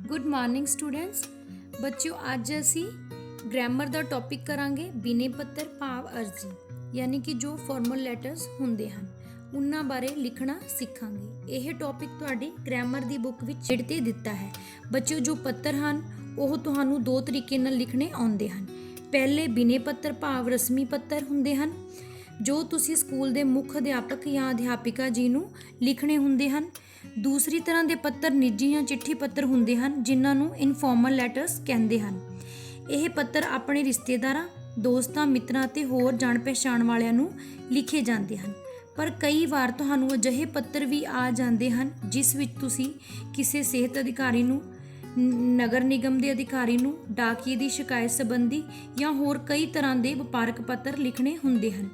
Good morning students. बच्चों अज असी grammar का टॉपिक करांगे बिने पत्तर भाव अर्जी यानी कि जो फॉर्मल लैटर्स होंदे हन उन्हां बारे लिखना सीखांगे। यह टॉपिक तुहाडी ग्रामर दी बुक विच छेड़ ते दिता है। बच्चों जो पत्तर हन ओह तुहानू दो तरीके नाल लिखने आउंदे हन। पहले बिने पत्तर भाव रस्मी पत्तर हुंदे हन जो तुसी स्कूल दे मुख अध्यापक या अध्यापिका जी नू लिखने हुंदे हन। दूसरी तरह के पत्तर निजी या चिट्ठी पत्तर हुंदे हन जिन्हां नू इनफॉर्मल लैटर्स कहंदे हन। यह पत्तर अपने रिश्तेदारां, दोस्तां, मित्रां ते होर जाण पहचान वालियां नू लिखे जांदे हन। पर कई वार तुहानू अजिहे पत्तर भी आ जांदे हन जिस विच तुसी किसी सेहत अधिकारी नू, नगर निगम के अधिकारी नू, डाकिए की शिकायत संबंधी या होर कई तरह के वपारक पत्तर लिखने हुंदे हन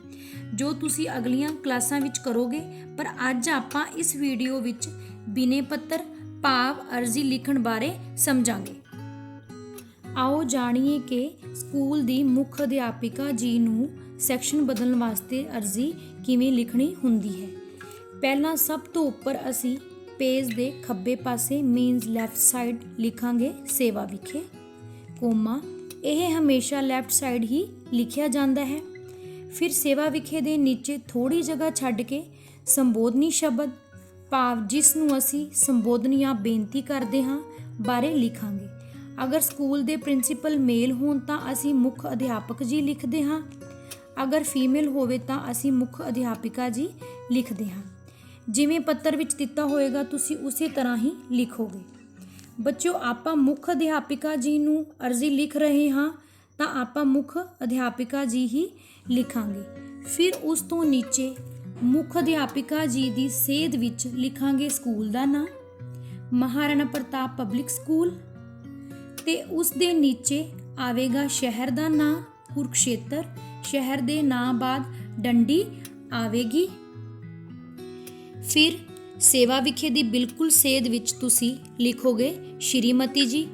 जो तुसी अगलियां क्लासां विच करोगे। पर अज आपां इस वीडियो विच बिने पत्तर भाव अर्जी लिखण बारे समझांगे। आओ जाणीए कि स्कूल की मुख अध्यापिका जी नू सैक्शन बदलण वास्ते अर्जी किवें लिखनी हुंदी है। पहला सब तो उपर असी पेज दे खब्बे पासे मीनस लैफ्ट साइड लिखांगे सेवा विखे, कोमा यह हमेशा लैफ्ट साइड ही लिखिया जांदा है। फिर सेवा विखे दे नीचे थोड़ी जगह छड्ड के संबोधनी शब्द भाव जिस नू असी संबोधन या बेनती करते हाँ बारे लिखांगे। अगर स्कूल दे प्रिंसीपल मेल होण तां असी मुख अध्यापक जी लिखते हाँ, अगर फीमेल होवे तां असी मुख अध्यापिका जी लिखते हाँ। जिवें पत्तर विच दिता होएगा तुसी उसी तरह ही लिखोगे। बच्चों आपां मुख अध्यापिका जी नू अर्जी लिख रहे हाँ तां आपां मुख अध्यापिका जी ही लिखांगे। फिर उस तो नीचे मुख अध्यापिका जी दी सेध विच लिखांगे स्कूल दा नाम, महाराणा प्रताप पब्लिक स्कूल, ते उस दे नीचे आवेगा शहर दा नाम कुरुक्षेत्र, शहर दे नाम बाद डंडी आवेगी। फिर सेवा विखे दी बिल्कुल सेध विच तुसी लिखोगे श्रीमती जी।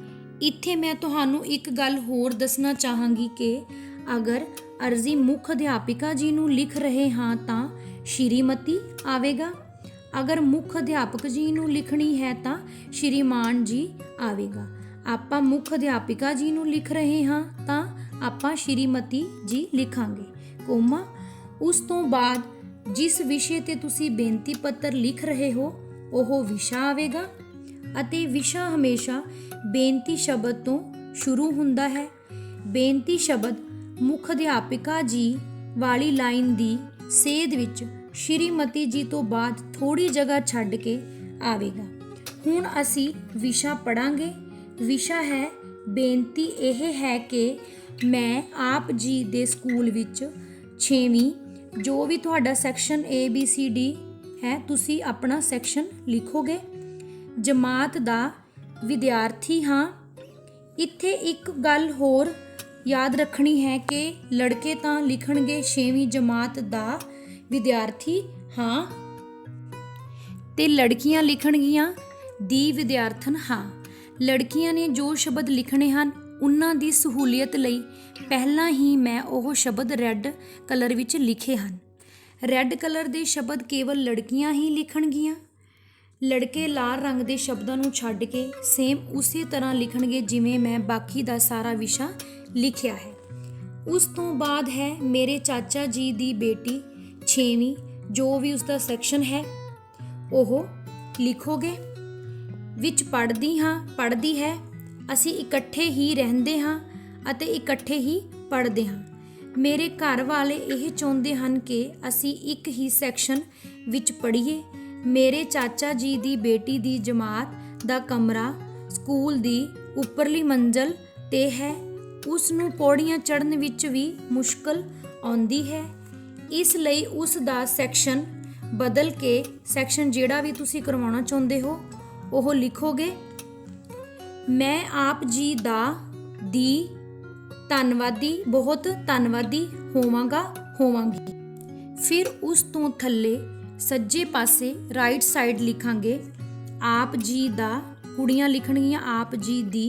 इत्थे मैं तुहानू एक गल होर दसना चाहांगी कि अगर अर्जी मुख अध्यापिका जी नू लिख रहे हाँ तां श्रीमती आवेगा, अगर मुख अध्यापक जी नू लिखनी है तां श्रीमान जी आवेगा। आपां मुख अध्यापिका जी नू लिख रहे हाँ तां आपां श्रीमती जी लिखांगे, कोमा उस तो बाद जिस विषय ते तुसी बेनती पत्र लिख रहे हो ओह विषा आवेगा अते विषा हमेशा बेनती शब्द तो शुरू हुंदा है। बेनती शब्द मुख अध्यापिका जी वाली लाइन दी सेध विच श्रीमती जी तो बाद थोड़ी जगह छड्ड के आवेगा। हुण असी विषा पढ़ांगे। विषा है बेनती यह है कि मैं आप जी दे स्कूल विच 6वीं जो भी तुहाडा सैक्शन ABCD है तुसी अपना सैक्शन लिखोगे। जमात दा विद्यार्थी हाँ। इत्थे एक गल होर याद रखनी है कि लड़के तां लिखणगे 6वीं जमात दा विद्यार्थी हाँ ते लड़कियां लिखणगियां दी विद्यार्थन हाँ। लड़कियां ने जो शब्द लिखने हैं उन्हां दी सहूलियत लई पहला ही मैं ओह शब्द रैड कलर विच लिखे हैं। रैड कलर दे शब्द केवल लड़कियां ही लिखणगियां। लड़के लाल रंग दे शब्दां नूं छड्ड के सेम उसी तरह लिखणगे जिवें मैं बाकी दा सारा विशा लिखिया है। उस तो बाद है मेरे चाचा जी दी बेटी 6वीं जो भी उसका सैक्शन है ओह लिखोगे। विच पढ़दी हाँ पढ़दी है, असी इकट्ठे ही रहंदे हाँ अते इकट्ठे ही पढ़दे हाँ। मेरे घर वाले यह चाहुंदे हन कि असी एक ही सैक्शन विच पढ़ीए। मेरे चाचा जी दी बेटी दी जमात दा कमरा स्कूल दी उपरली मंजिल ते है, उस नूं पौड़ियां चढ़न विच भी मुश्किल आउंदी है, इसलिए उस दा सैक्शन बदल के सैक्शन जिहड़ा भी तुसी करवाउणा चाहुंदे हो ओह लिखोगे। मैं आप जी दा दी धन्नवादी बहुत धन्नवादी होवांगी। फिर उस तो थल्ले सज्जे पासे राइट साइड लिखांगे आप जी दा, कुड़ियां लिखणगियां आप जी दी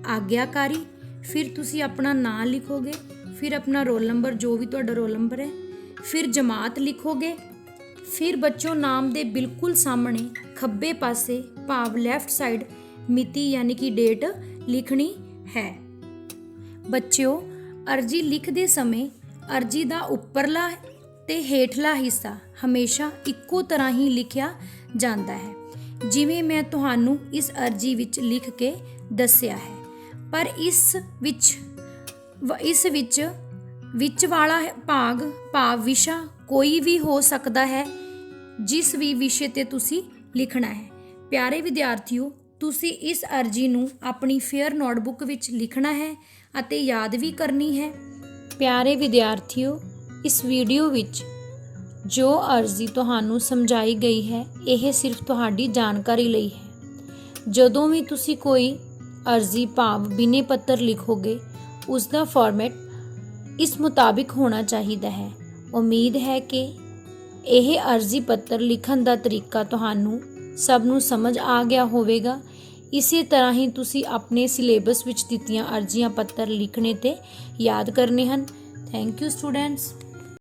आग्याकारी। फिर तुसी अपना नाम लिखोगे, फिर अपना रोल नंबर जो भी तुहाडा रोल नंबर है, फिर जमात लिखोगे। फिर बच्चों नाम दे बिल्कुल सामने खब्बे पासे भाव लैफ्ट साइड ਮਿਤੀ ਯਾਨੀ ਕਿ ਡੇਟ ਲਿਖਣੀ ਹੈ। ਬੱਚਿਓ, ਅਰਜੀ ਲਿਖਦੇ ਸਮੇਂ ਅਰਜੀ ਦਾ ਉੱਪਰਲਾ ਤੇ ਹੇਠਲਾ ਹਿੱਸਾ ਹਮੇਸ਼ਾ ਇੱਕੋ ਤਰ੍ਹਾਂ ਹੀ ਲਿਖਿਆ ਜਾਂਦਾ ਹੈ, ਜਿਵੇਂ ਮੈਂ ਤੁਹਾਨੂੰ ਇਸ ਅਰਜੀ ਵਿੱਚ ਲਿਖ ਕੇ ਦੱਸਿਆ ਹੈ। ਪਰ ਇਸ ਵਿੱਚ ਵਾਲਾ ਭਾਵ ਵਿਸ਼ਾ ਕੋਈ ਵੀ ਹੋ ਸਕਦਾ ਹੈ, ਜਿਸ ਵੀ ਵਿਸ਼ੇ ਤੇ ਤੁਸੀਂ ਲਿਖਣਾ ਹੈ। ਪਿਆਰੇ ਵਿਦਿਆਰਥੀਓ, ਤੁਸੀਂ ਇਸ ਅਰਜੀ ਨੂੰ ਆਪਣੀ ਫੇਅਰ ਨੋਟਬੁੱਕ ਵਿੱਚ ਲਿਖਣਾ ਹੈ ਅਤੇ ਯਾਦ ਵੀ ਕਰਨੀ ਹੈ। ਪਿਆਰੇ ਵਿਦਿਆਰਥੀਓ, ਇਸ ਵੀਡੀਓ ਵਿੱਚ ਜੋ ਅਰਜੀ ਤੁਹਾਨੂੰ ਸਮਝਾਈ ਗਈ ਹੈ, ਇਹ ਸਿਰਫ ਤੁਹਾਡੀ ਜਾਣਕਾਰੀ ਲਈ ਹੈ। ਜਦੋਂ ਵੀ ਤੁਸੀਂ ਕੋਈ ਅਰਜੀ ਭਾਵ ਬਿਨੇ ਪੱਤਰ ਲਿਖੋਗੇ, ਉਸ ਦਾ ਫਾਰਮੈਟ ਇਸ ਮੁਤਾਬਿਕ ਹੋਣਾ ਚਾਹੀਦਾ ਹੈ। ਉਮੀਦ ਹੈ ਕਿ ਇਹ ਅਰਜੀ ਪੱਤਰ ਲਿਖਣ ਦਾ ਤਰੀਕਾ ਤੁਹਾਨੂੰ ਸਭ ਨੂੰ ਸਮਝ ਆ ਗਿਆ ਹੋਵੇਗਾ। ਇਸੇ ਤਰ੍ਹਾਂ ਹੀ ਤੁਸੀਂ ਆਪਣੇ ਸਿਲੇਬਸ ਵਿੱਚ ਦਿੱਤੀਆਂ ਅਰਜ਼ੀਆਂ ਪੱਤਰ ਲਿਖਣੇ ਤੇ ਯਾਦ ਕਰਨੇ ਹਨ। Thank you students.